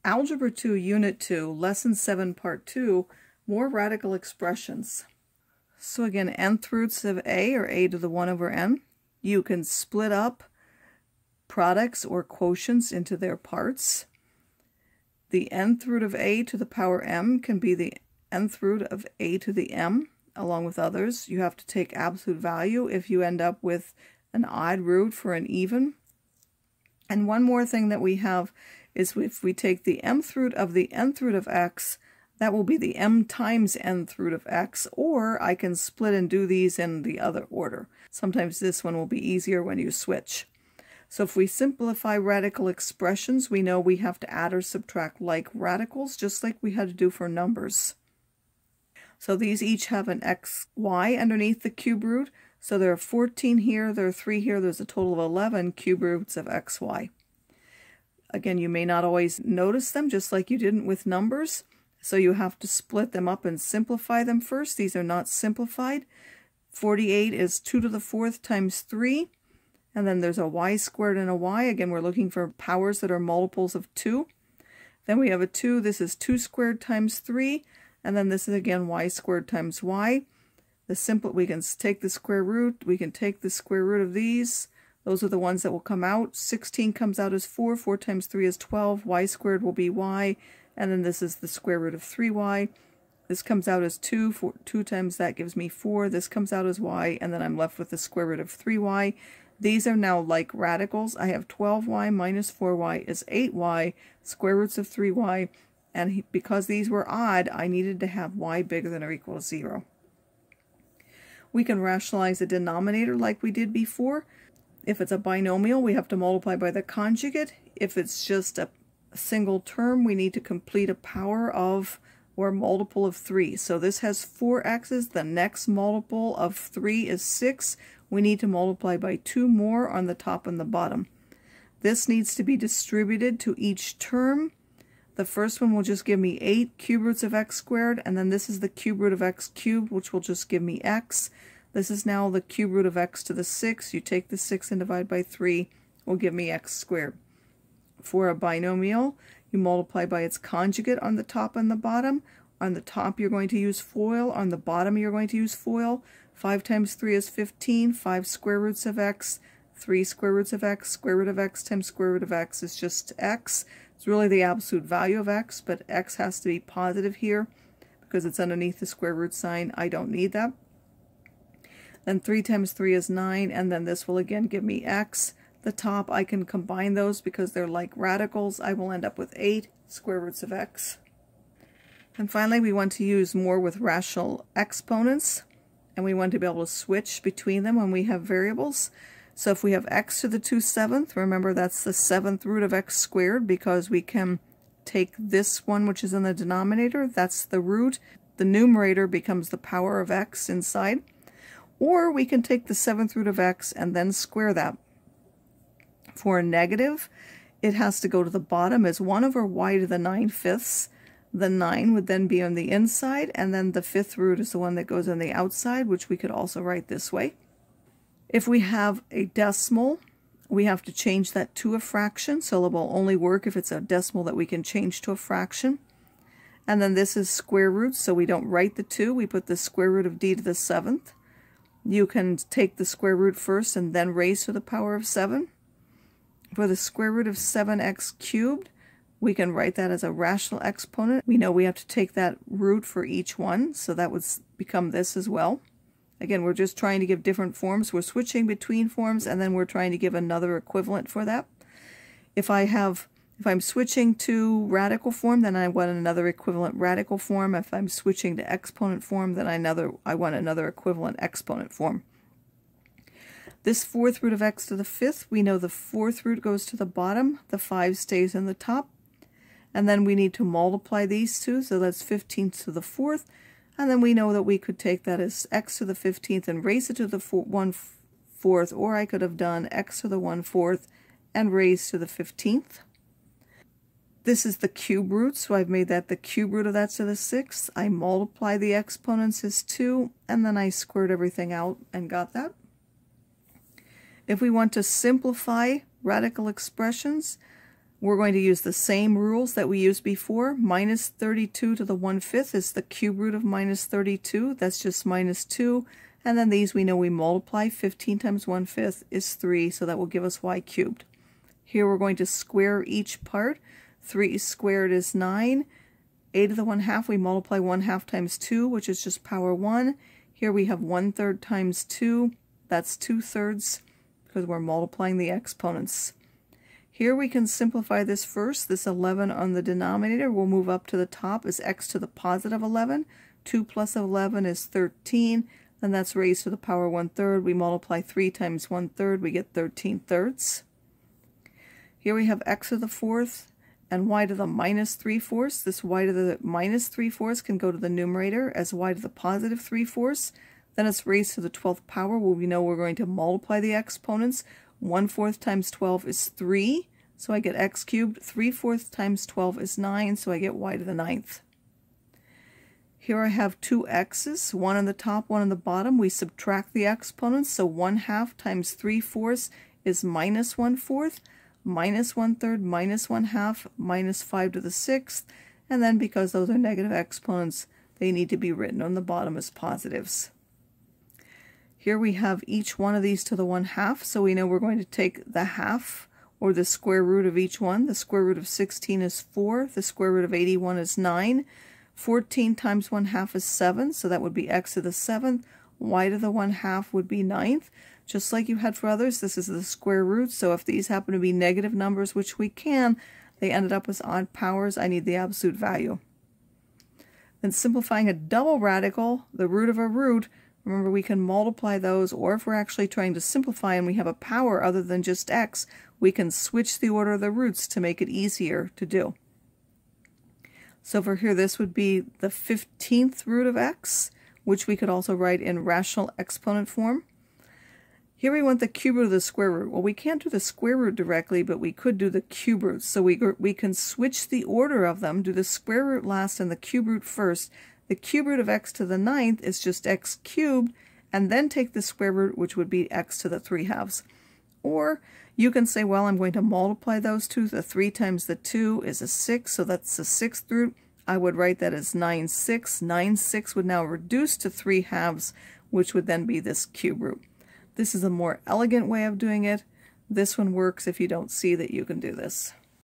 Algebra 2, Unit 2, Lesson 7, Part 2, more radical expressions. So again, nth roots of a, or a to the 1 over n. You can split up products or quotients into their parts. The nth root of a to the power m can be the nth root of a to the m, along with others. You have to take absolute value if you end up with an odd root for an even. And one more thing that we have is if we take the mth root of the nth root of x, that will be the m times nth root of x, or I can split and do these in the other order. Sometimes this one will be easier when you switch. So if we simplify radical expressions, we know we have to add or subtract like radicals, just like we had to do for numbers. So these each have an xy underneath the cube root. So there are 14 here, there are 3 here, there's a total of 11 cube roots of xy. Again, you may not always notice them, just like you didn't with numbers. So you have to split them up and simplify them first. These are not simplified. 48 is 2 to the 4th times 3. And then there's a y squared and a y. Again, we're looking for powers that are multiples of 2. Then we have a 2. This is 2 squared times 3. And then this is again y squared times y. We can take the square root. We can take the square root of these. Those are the ones that will come out. 16 comes out as 4. 4 times 3 is 12. Y squared will be y. And then this is the square root of 3y. This comes out as 2. 2 times that gives me 4. This comes out as y. And then I'm left with the square root of 3y. These are now like radicals. I have 12y minus 4y is 8y. Square roots of 3y. And because these were odd, I needed to have y bigger than or equal to 0. We can rationalize a denominator like we did before. If it's a binomial, we have to multiply by the conjugate. If it's just a single term, we need to complete a power of or multiple of 3. So this has 4 x's. The next multiple of 3 is 6. We need to multiply by 2 more on the top and the bottom. This needs to be distributed to each term. The first one will just give me 8 cube roots of x squared, and then this is the cube root of x cubed, which will just give me x. This is now the cube root of x to the 6. You take the 6 and divide by 3, will give me x squared. For a binomial, you multiply by its conjugate on the top and the bottom. On the top, you're going to use FOIL. On the bottom, you're going to use FOIL. 5 times 3 is 15. 5 square roots of x. 3 square roots of x. Square root of x times square root of x is just x. It's really the absolute value of x, but x has to be positive here because it's underneath the square root sign. I don't need that. Then 3 times 3 is 9, and then this will again give me x. The top, I can combine those because they're like radicals. I will end up with 8 square roots of x. And finally, we want to use more with rational exponents, and we want to be able to switch between them when we have variables. So if we have x to the 2/7, remember that's the 7th root of x squared because we can take this one, which is in the denominator, that's the root. The numerator becomes the power of x inside. Or we can take the 7th root of x and then square that. For a negative, it has to go to the bottom as 1 over y to the 9/5. The 9 would then be on the inside, and then the 5th root is the one that goes on the outside, which we could also write this way. If we have a decimal, we have to change that to a fraction, so it will only work if it's a decimal that we can change to a fraction. And then this is square roots, so we don't write the 2, we put the square root of d to the 7th. You can take the square root first and then raise to the power of 7. For the square root of 7x cubed, we can write that as a rational exponent. We know we have to take that root for each one, so that would become this as well. Again, we're just trying to give different forms. We're switching between forms, and then we're trying to give another equivalent for that. If I'm switching to radical form, then I want another equivalent radical form. If I'm switching to exponent form, then I want another equivalent exponent form. This 4th root of x to the 5th, we know the 4th root goes to the bottom, the 5 stays in the top, and then we need to multiply these two, so that's 15 to the 4th, and then we know that we could take that as x to the 15th and raise it to the 1/4, or I could have done x to the 1/4 and raise to the 15th. This is the cube root, so I've made that the cube root of that to the 6th. I multiply the exponents as 2, and then I squared everything out and got that. If we want to simplify radical expressions, we're going to use the same rules that we used before. Minus 32 to the 1/5 is the cube root of minus 32. That's just minus 2. And then these we know we multiply. 15 times 1/5 is 3, so that will give us y cubed. Here we're going to square each part. 3 squared is 9. A to the 1/2, we multiply 1/2 times 2, which is just power 1. Here we have 1/3 times 2. That's 2/3 because we're multiplying the exponents. Here we can simplify this first. This 11 on the denominator will move up to the top as x to the positive 11. 2 plus 11 is 13, and that's raised to the power 1/3. We multiply 3 times 1/3, we get 13/3. Here we have x to the 4th and y to the minus 3/4. This y to the minus 3/4 can go to the numerator as y to the positive 3/4. Then it's raised to the 12th power, where we know we're going to multiply the exponents. 1/4 times 12 is 3, so I get x cubed. 3/4 times 12 is 9, so I get y to the 9th. Here I have two x's, one on the top, one on the bottom. We subtract the exponents, so 1/2 times 3/4 is minus 1/4, minus 1/3, minus 1/2, minus 5 to the 6th, and then because those are negative exponents, they need to be written on the bottom as positives. Here we have each one of these to the 1/2, so we know we're going to take the half, or the square root of each one. The square root of 16 is 4, the square root of 81 is 9, 14 times 1/2 is 7, so that would be x to the 7th, y to the 1/2 would be 9th. Just like you had for others, this is the square root, so if these happen to be negative numbers, which we can, they ended up as odd powers, I need the absolute value. Then simplifying a double radical, the root of a root, remember we can multiply those, or if we're actually trying to simplify and we have a power other than just x, we can switch the order of the roots to make it easier to do. So for here, this would be the 15th root of x, which we could also write in rational exponent form. Here we want the cube root of the square root. Well, we can't do the square root directly, but we could do the cube root. So we can switch the order of them, do the square root last and the cube root first. The cube root of x to the 9th is just x cubed, and then take the square root, which would be x to the 3/2. Or you can say, well, I'm going to multiply those two. The 3 times the 2 is a 6, so that's the 6th root. I would write that as 9/6. 9/6 would now reduce to 3/2, which would then be this cube root. This is a more elegant way of doing it. This one works if you don't see that you can do this.